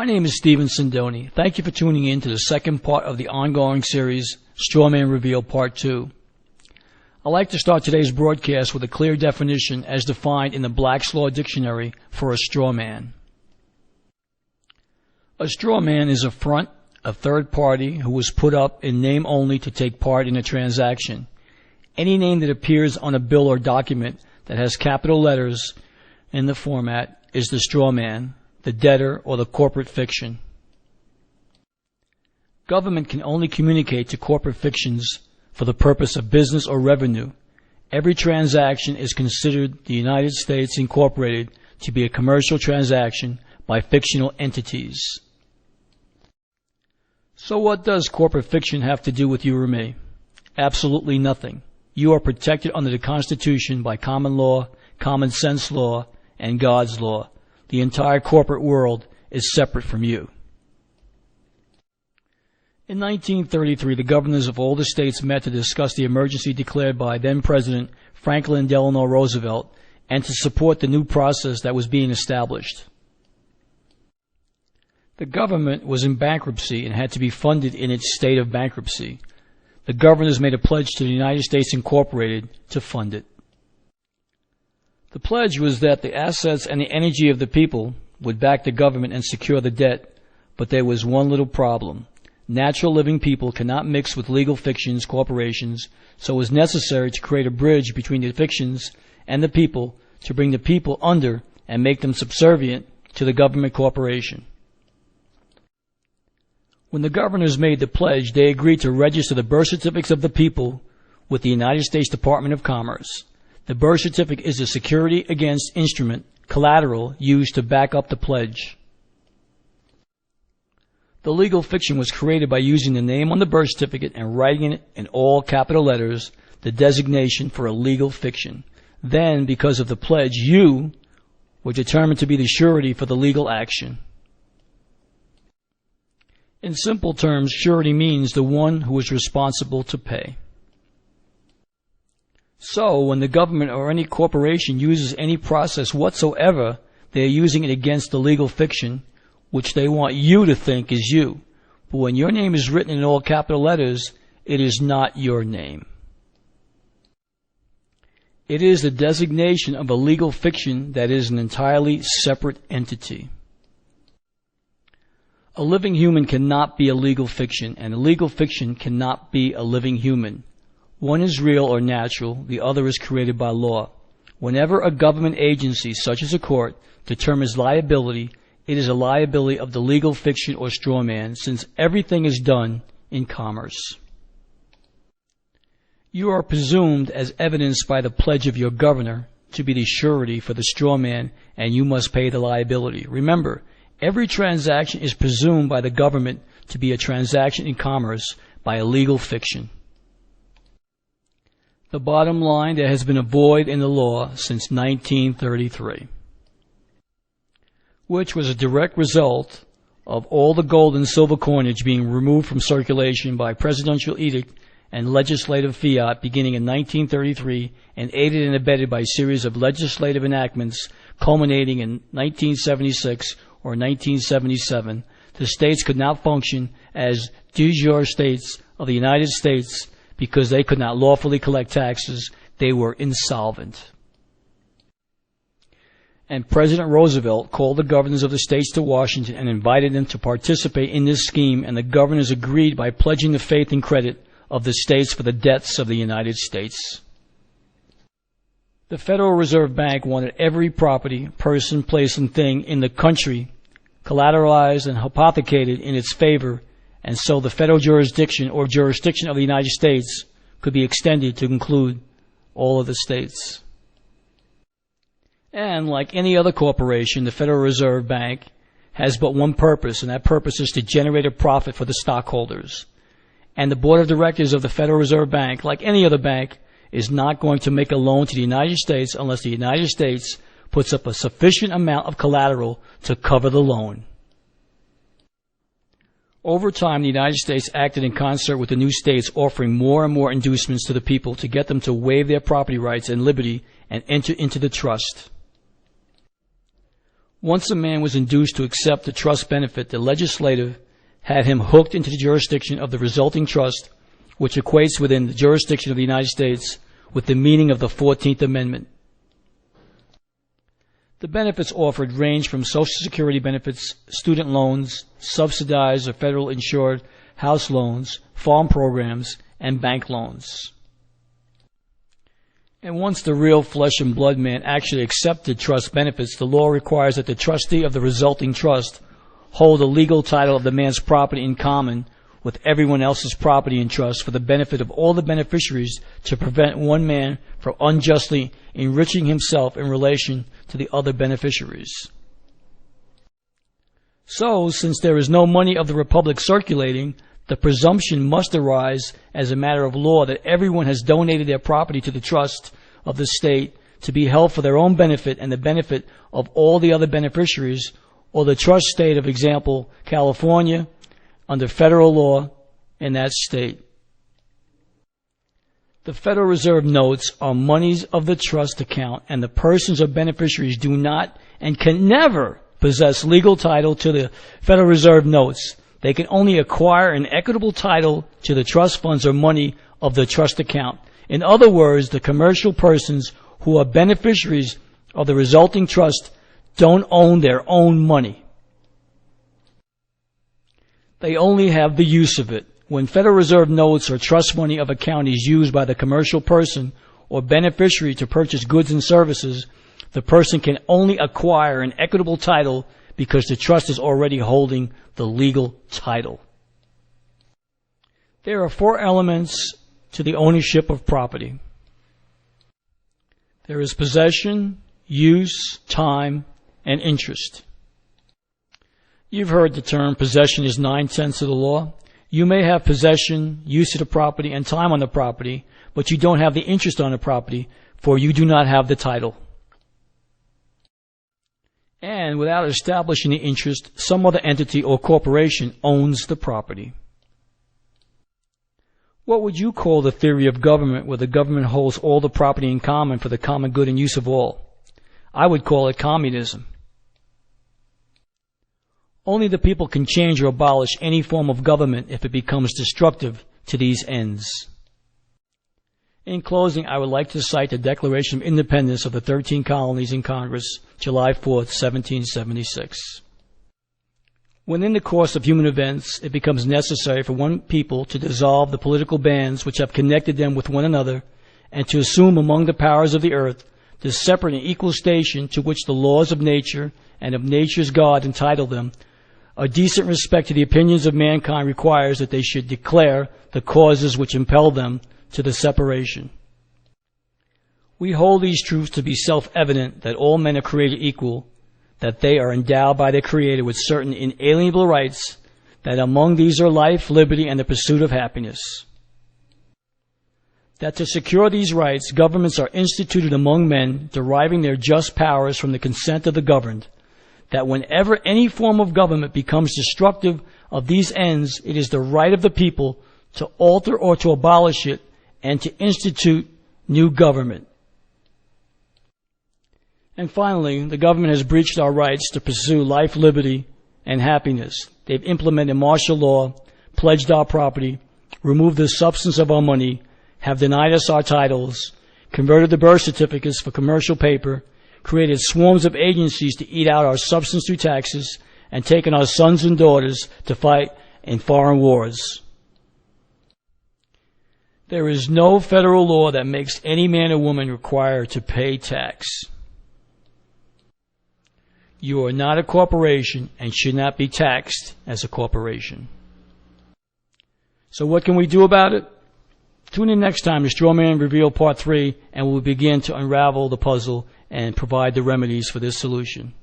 name is Stephen Sindoni. Thank you for tuning in to the second part of the ongoing series, Strawman Reveal Part 2. I'd like to start today's broadcast with a clear definition as defined in the Black's Law Dictionary for a straw man. A straw man is a front, a third party who was put up in name only to take part in a transaction. Any name that appears on a bill or document that has capital letters in the format is the straw man, the debtor, or the corporate fiction. Government can only communicate to corporate fictions for the purpose of business or revenue. Every transaction is considered the United States Incorporated to be a commercial transaction by fictional entities. So what does corporate fiction have to do with you or me? Absolutely nothing. You are protected under the Constitution by common law, common sense law, and God's law. The entire corporate world is separate from you. In 1933, the governors of all the states met to discuss the emergency declared by then-President Franklin Delano Roosevelt and to support the new process that was being established. The government was in bankruptcy and had to be funded in its state of bankruptcy. The governors made a pledge to the United States Incorporated to fund it. The pledge was that the assets and the energy of the people would back the government and secure the debt, but there was one little problem. Natural living people cannot mix with legal fictions, corporations, so it was necessary to create a bridge between the fictions and the people to bring the people under and make them subservient to the government corporation. When the governors made the pledge, they agreed to register the birth certificates of the people with the United States Department of Commerce. The birth certificate is a security against instrument, collateral, used to back up the pledge. The legal fiction was created by using the name on the birth certificate and writing it in all capital letters, the designation for a legal fiction. Then, because of the pledge, you were determined to be the surety for the legal action. In simple terms, surety means the one who is responsible to pay. So, when the government or any corporation uses any process whatsoever, they are using it against the legal fiction, which they want you to think is you. But when your name is written in all capital letters, it is not your name. It is the designation of a legal fiction that is an entirely separate entity. A living human cannot be a legal fiction, and a legal fiction cannot be a living human. One is real or natural, the other is created by law. Whenever a government agency, such as a court, determines liability, it is a liability of the legal fiction or straw man, since everything is done in commerce. You are presumed, as evidenced by the pledge of your governor, to be the surety for the straw man, and you must pay the liability. Remember, every transaction is presumed by the government to be a transaction in commerce by a legal fiction. The bottom line, there has been a void in the law since 1933, which was a direct result of all the gold and silver coinage being removed from circulation by presidential edict and legislative fiat beginning in 1933 and aided and abetted by a series of legislative enactments culminating in 1976 or 1977. The states could not function as de jure states of the United States because they could not lawfully collect taxes. They were insolvent. And President Roosevelt called the governors of the states to Washington and invited them to participate in this scheme, and the governors agreed by pledging the faith and credit of the states for the debts of the United States. The Federal Reserve Bank wanted every property, person, place, and thing in the country collateralized and hypothecated in its favor, and so the federal jurisdiction or jurisdiction of the United States could be extended to include all of the states. And like any other corporation, the Federal Reserve Bank has but one purpose, and that purpose is to generate a profit for the stockholders. And the board of directors of the Federal Reserve Bank, like any other bank, is not going to make a loan to the United States unless the United States puts up a sufficient amount of collateral to cover the loan. Over time, the United States acted in concert with the new states, offering more and more inducements to the people to get them to waive their property rights and liberty and enter into the trust. Once a man was induced to accept the trust benefit, the legislature had him hooked into the jurisdiction of the resulting trust, which equates within the jurisdiction of the United States with the meaning of the 14th Amendment. The benefits offered range from Social Security benefits, student loans, subsidized or federal insured house loans, farm programs, and bank loans. And once the real flesh and blood man actually accepted trust benefits, the law requires that the trustee of the resulting trust hold a legal title of the man's property in common with everyone else's property in trust for the benefit of all the beneficiaries, to prevent one man from unjustly enriching himself in relation to the other beneficiaries. So, since there is no money of the Republic circulating, the presumption must arise as a matter of law that everyone has donated their property to the trust of the state to be held for their own benefit and the benefit of all the other beneficiaries, or the trust state of, example, California, under federal law in that state. The Federal Reserve notes are monies of the trust account, and the persons or beneficiaries do not and can never possess legal title to the Federal Reserve notes. They can only acquire an equitable title to the trust funds or money of the trust account. In other words, the commercial persons who are beneficiaries of the resulting trust don't own their own money. They only have the use of it. When Federal Reserve notes or trust money of account is used by the commercial person or beneficiary to purchase goods and services, the person can only acquire an equitable title because the trust is already holding the legal title. There are 4 elements to the ownership of property. There is possession, use, time, and interest. You've heard the term possession is 9/10 of the law. You may have possession, use of the property, and time on the property, but you don't have the interest on the property, for you do not have the title. And without establishing the interest, some other entity or corporation owns the property. What would you call the theory of government where the government holds all the property in common for the common good and use of all? I would call it communism. Only the people can change or abolish any form of government if it becomes destructive to these ends. In closing, I would like to cite the Declaration of Independence of the 13 colonies in Congress, July 4th, 1776. When in the course of human events it becomes necessary for one people to dissolve the political bands which have connected them with one another, and to assume among the powers of the earth the separate and equal station to which the laws of nature and of nature's God entitle them, a decent respect to the opinions of mankind requires that they should declare the causes which impel them to the separation. We hold these truths to be self-evident, that all men are created equal, that they are endowed by their Creator with certain inalienable rights, that among these are life, liberty, and the pursuit of happiness. That to secure these rights, governments are instituted among men, deriving their just powers from the consent of the governed. That whenever any form of government becomes destructive of these ends, it is the right of the people to alter or to abolish it and to institute new government. And finally, the government has breached our rights to pursue life, liberty, and happiness. They've implemented martial law, pledged our property, removed the substance of our money, have denied us our titles, converted the birth certificates for commercial paper, created swarms of agencies to eat out our substance through taxes, and taken our sons and daughters to fight in foreign wars. There is no federal law that makes any man or woman required to pay tax. You are not a corporation and should not be taxed as a corporation. So what can we do about it? Tune in next time to Strawman Reveal Part 3, and we'll begin to unravel the puzzle and provide the remedies for this solution.